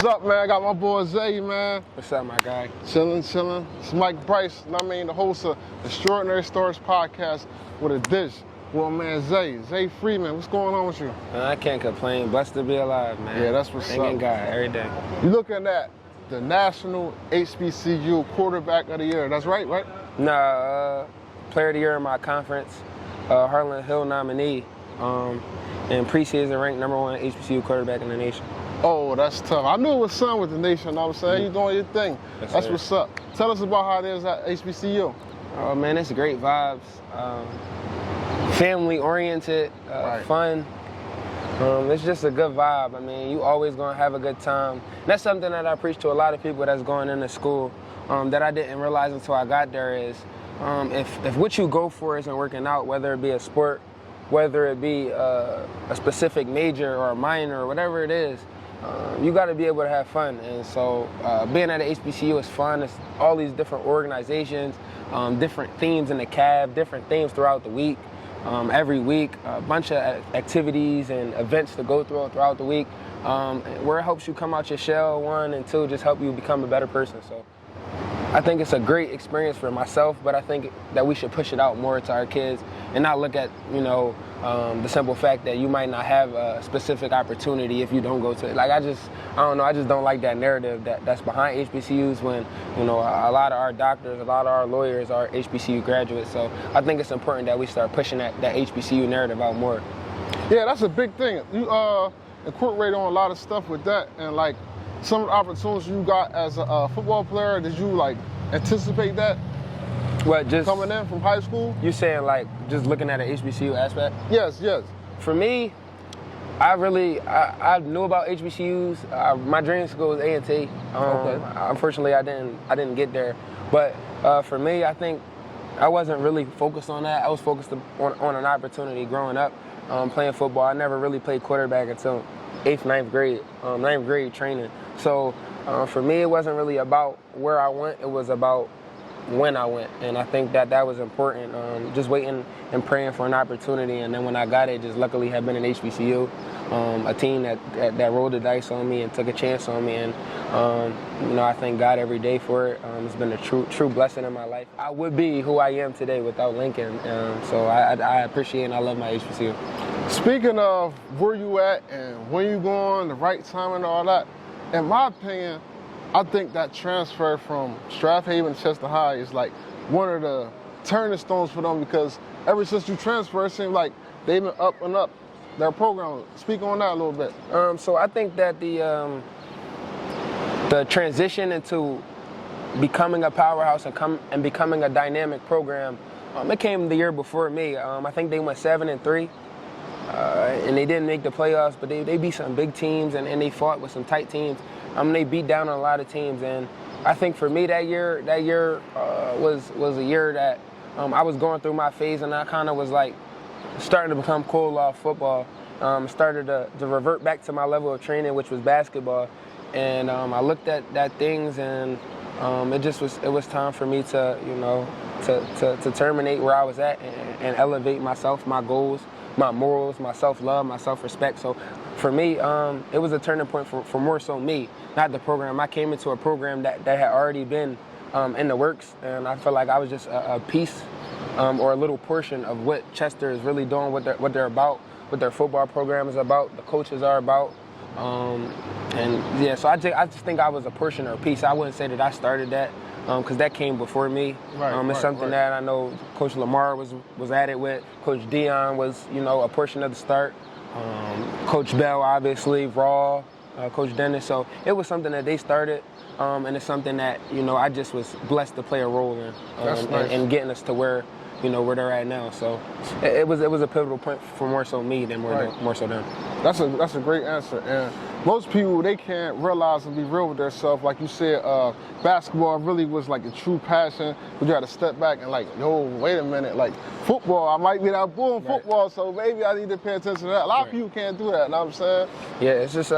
What's up, man? I got my boy Zay, man. What's up, my guy? Chilling. It's Mic Brice, the host of Extraordinary Starz podcast with a dish with my man Zay Freeman. What's going on with you? Man, I can't complain. Blessed to be alive, man. Yeah, that's what's up. Thanking God every day. You're looking at the National HBCU Quarterback of the Year. That's right? Nah, Player of the Year in my conference, Harlan Hill nominee, and preseason ranked #1 HBCU quarterback in the nation. Oh, that's tough. I knew it was something with the nation, you know what I'm saying? You doing your thing. Yes, that's sir. what's up. Tell us about how it is at HBCU. Oh, man, it's great vibes. Family-oriented, fun. It's just a good vibe. I mean, you always going to have a good time. And that's something that I preach to a lot of people that's going into school that I didn't realize until I got there is if what you go for isn't working out, whether it be a sport, whether it be a specific major or a minor or whatever it is, you got to be able to have fun. And so being at a HBCU is fun. It's all these different organizations, different themes in the cab, different themes throughout the week. Every week, a bunch of activities and events to go throughout the week, where it helps you come out your shell, one, and two, just help you become a better person. So I think it's a great experience for myself, but I think that we should push it out more to our kids and not look at, the simple fact that you might not have a specific opportunity if you don't go to it. Like, I just don't like that narrative that's behind HBCUs when, a lot of our doctors, a lot of our lawyers are HBCU graduates. So I think it's important that we start pushing that HBCU narrative out more. Yeah, that's a big thing. You incorporate on a lot of stuff with that, and like some of the opportunities you got as a football player, did you anticipate that? What, just coming in from high school? You saying just looking at an HBCU aspect? Yes. For me, I knew about HBCUs. My dream school was A&T. Okay. Unfortunately, I didn't get there. But for me, I think I wasn't really focused on that. I was focused on an opportunity growing up, playing football. I never really played quarterback until 8th, 9th grade, 9th grade training. So for me, it wasn't really about where I went. It was about when I went, and I think that was important. Just waiting and praying for an opportunity, and then when I got it, just luckily had been an HBCU, a team that rolled the dice on me and took a chance on me, and I thank God every day for it. It's been a true blessing in my life. I would be who I am today without Lincoln, so I appreciate and I love my HBCU. Speaking of where you at and when you going, the right time and all that, in my opinion, I think that transfer from Strathaven to Chester High is one of the turning stones for them, because ever since you transferred, it seems like they've been up and up their program. Speak on that a little bit. So I think that the transition into becoming a powerhouse and becoming a dynamic program, it came the year before me. I think they went 7-3. And they didn't make the playoffs, but they beat some big teams and they fought with some tight teams. They beat down on a lot of teams, and I think for me that year was a year that I was going through my phase, and I kind of was starting to become cold off football. Started to revert back to my level of training, which was basketball, and I looked at things, and it was time for me to terminate where I was at and elevate myself, my goals, my morals, my self-love, my self-respect. So for me, it was a turning point for more so me, not the program. I came into a program that had already been in the works, and I felt like I was just a piece or a little portion of what Chester is really doing, what they're about, what their football program is about, the coaches are about. So I just think I was a portion or a piece. I wouldn't say that I started that, because that came before me. It's something that I know Coach Lamar was at it with. Coach Dion was, a portion of the start. Coach Bell, obviously, Raw, Coach Dennis. So it was something that they started, and it's something that, I just was blessed to play a role in, and getting us to where they're at now. So it was a pivotal point for more so me than more so them. That's a great answer. And most people, they can't realize and be real with themselves. Like you said, basketball really was a true passion. You got to step back and wait a minute. Football, I might be that bull in football, so maybe I need to pay attention to that. A lot of people can't do that, you know what I'm saying? Yeah, it's just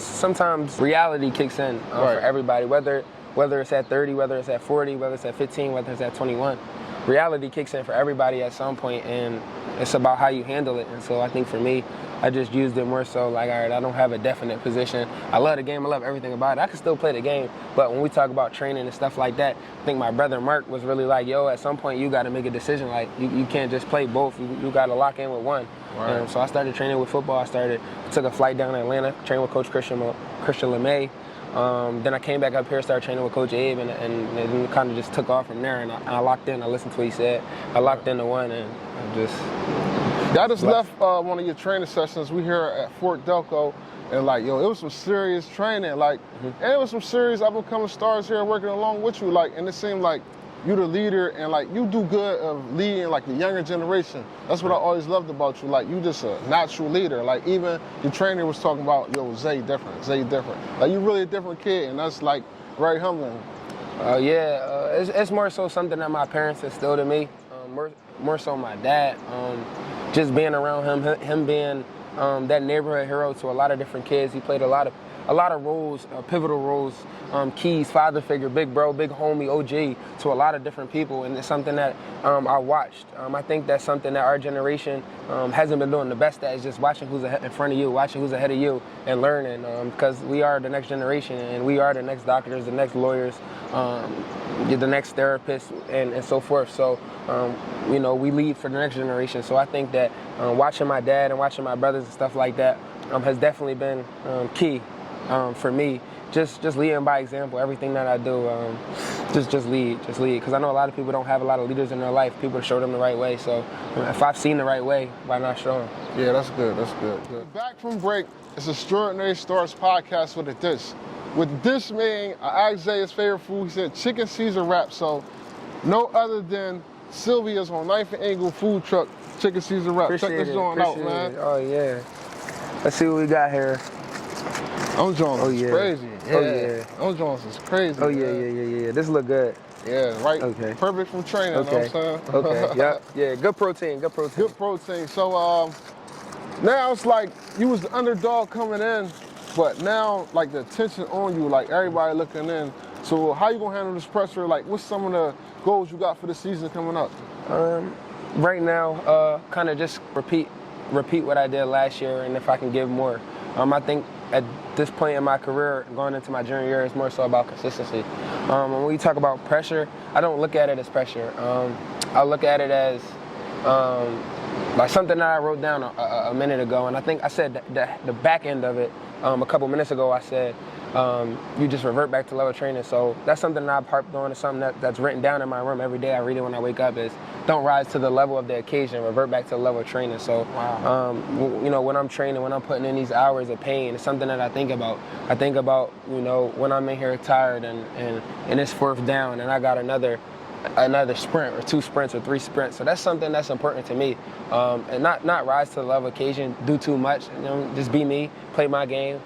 sometimes reality kicks in for everybody, whether it's at 30, whether it's at 40, whether it's at 15, whether it's at 21. Reality kicks in for everybody at some point, and it's about how you handle it. And so I think for me, I just used it more so like, all right, I don't have a definite position. I love the game. I love everything about it. I can still play the game, but when we talk about training and stuff like that, I think my brother Mark was really like, yo, at some point you got to make a decision. Like, you can't just play both. You got to lock in with one. Right. So I started training with football. I took a flight down to Atlanta, trained with Coach Christian LeMay. Then I came back up here, started training with Coach Abe, and it kind of just took off from there. And I locked in. I listened to what he said. I locked into one, and I just... I just left one of your training sessions. We here at Fort Delco, and like, yo, it was some serious training. Like, and it was some serious up-and-coming stars here working along with you. Like, and it seemed like you the leader, and like you do good of leading like the younger generation. That's what I always loved about you. Like, you just a natural leader. Like, even your trainer was talking about, yo, Zay different. Like, you really a different kid, and that's like very humbling. It's more so something that my parents instilled in me. More so my dad. Just being around him being that neighborhood hero to a lot of different kids. He played a lot of roles, pivotal roles, keys, father figure, big bro, big homie, OG to a lot of different people, and it's something that I watched. I think that's something that our generation hasn't been doing the best at, is just watching who's in front of you, watching who's ahead of you, and learning, because we are the next generation, and we are the next doctors, the next lawyers, the next therapists, and so forth. So, we lead for the next generation. So I think that watching my dad and watching my brothers and stuff like that has definitely been key for me. Just leading by example. Everything that I do, just lead. Because I know a lot of people don't have a lot of leaders in their life. People to show them the right way. So if I've seen the right way, why not show them? Yeah, that's good. Back from break, it's Extraordinary Starz podcast with a dish. With the dish meaning, I asked Zay his favorite food. He said chicken Caesar wrap. So no other than Sylvia's on Knife and Angle food truck, chicken Caesar wrap. Check this joint out, man. Oh yeah. Let's see what we got here. Those joints is crazy. Yeah. Oh yeah. Those joints is crazy. Oh yeah. This look good. Yeah, right. Okay. Perfect from training, okay. You know what I'm saying? Okay, yeah. Good protein. Good protein. So now it's like you was the underdog coming in, but now like the attention on you, like everybody looking in. So how you gonna handle this pressure? Like, what's some of the goals you got for the season coming up? Right now, kind of just repeat what I did last year, and if I can give more. I think at this point in my career, going into my junior year, it's more so about consistency. When we talk about pressure, I don't look at it as pressure. I look at it as like something that I wrote down a minute ago, and I think I said the back end of it a couple minutes ago. I said you just revert back to level training. So that's something that I've harped on. It's something that's written down in my room every day. I read it when I wake up. Is don't rise to the level of the occasion, revert back to the level of training. So, when I'm training, when I'm putting in these hours of pain, it's something that I think about. I think about, when I'm in here tired and it's fourth down and I got another sprint or 2 sprints or 3 sprints. So that's something that's important to me. And not rise to the level of occasion, do too much, just be me, play my game,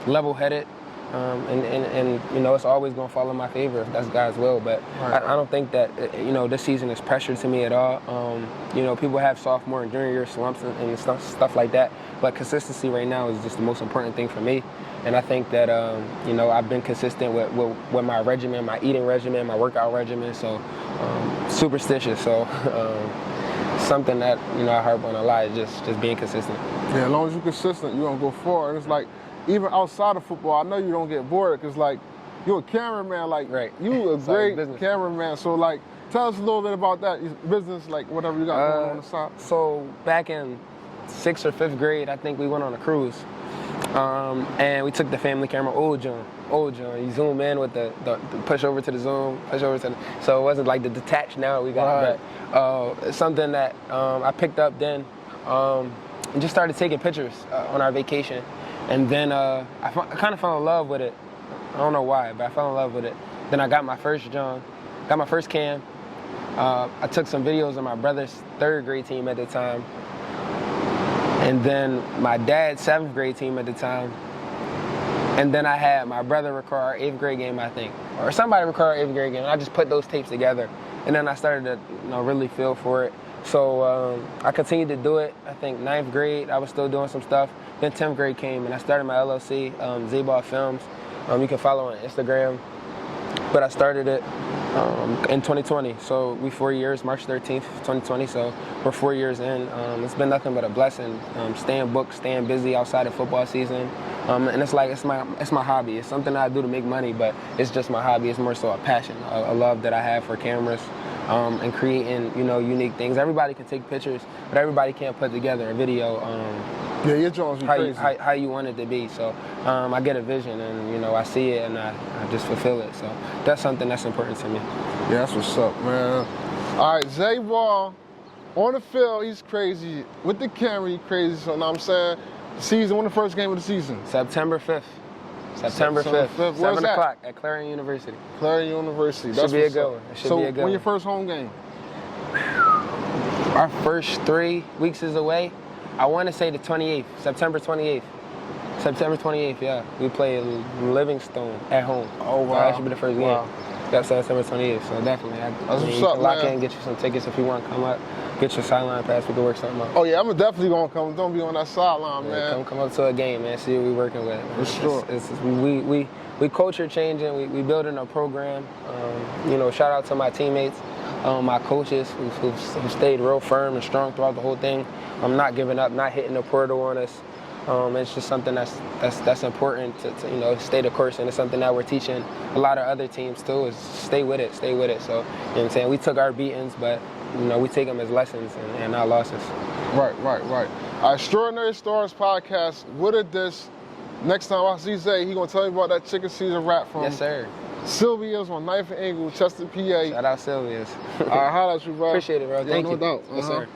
level-headed. And it's always going to fall in my favor if that's God's will. But right. I don't think that, this season is pressure to me at all. People have sophomore and junior year slumps and stuff like that. But consistency right now is just the most important thing for me. And I think that, I've been consistent with my regimen, my eating regimen, my workout regimen. So superstitious. So something that, I harp on a lot is just being consistent. Yeah, as long as you're consistent, you're going to go forward. And it's like, even outside of football, I know you don't get bored because, like, you're a cameraman. Like, right. You a great cameraman. So, like, tell us a little bit about that business, like, whatever you got going on the side. So, back in 6th or 5th grade, I think we went on a cruise. And we took the family camera, old John. You zoom in with the push over to the zoom, so it wasn't like the detached now we got. Right. But it's something that I picked up then and just started taking pictures on our vacation. And then I kind of fell in love with it. I don't know why, but I fell in love with it. Then I got my first cam. I took some videos of my brother's 3rd grade team at the time. And then my dad's 7th grade team at the time. And then I had my brother record our 8th grade game, I think. Or somebody record our 8th grade game. And I just put those tapes together. And then I started to really feel for it. So I continued to do it. I think 9th grade, I was still doing some stuff. Then 10th grade came, and I started my LLC, Zay Films. You can follow on Instagram. But I started it, In 2020. So we 4 years, March 13th, 2020. So we're 4 years in. It's been nothing but a blessing. Staying booked, staying busy outside of football season. And it's like, it's my hobby. It's something I do to make money, but it's just my hobby. It's more so a passion, a love that I have for cameras. And creating, unique things. Everybody can take pictures, but everybody can't put together a video. Yeah, your drawings be crazy. How you want it to be. So I get a vision, and I see it, and I just fulfill it. So that's something that's important to me. Yeah, that's what's up, man. All right, Zay Wall, on the field, he's crazy. With the camera, he's crazy. So, know what I'm saying? The season, when the first game of the season? September 5th. September 5th, 7 o'clock at Clarion University. Clarion University. Should be a good one. So, when your first home game? Our first 3 weeks is away. I want to say the 28th, September 28th. September 28th, yeah. We play Livingstone at home. Oh, wow. That should be the first game. That's September 28th, so definitely. That's what's up, lock in, get you some tickets if you want to come up. Get your sideline pass, we can work something out. Oh, yeah, I'm definitely going to come. Don't be on that sideline, man. Come up to a game, man. See what we're working with. For sure. We culture changing. We building a program. Shout out to my teammates, my coaches who stayed real firm and strong throughout the whole thing. I'm not giving up, not hitting the portal on us. It's just something that's important to stay the course, and it's something that we're teaching a lot of other teams too. Is stay with it. So you know what I'm saying, we took our beatings, but we take them as lessons and not losses. Right. Our Extraordinary Starz podcast. What is this? Next time I see Zay, he gonna tell me about that chicken Caesar wrap from Yes, sir. Sylvia's on 9th and Engle, Chester, PA. Shout out Sylvia's. All right, holla at you, bro. Appreciate it, bro. Thank you. No doubt. Yes, sir.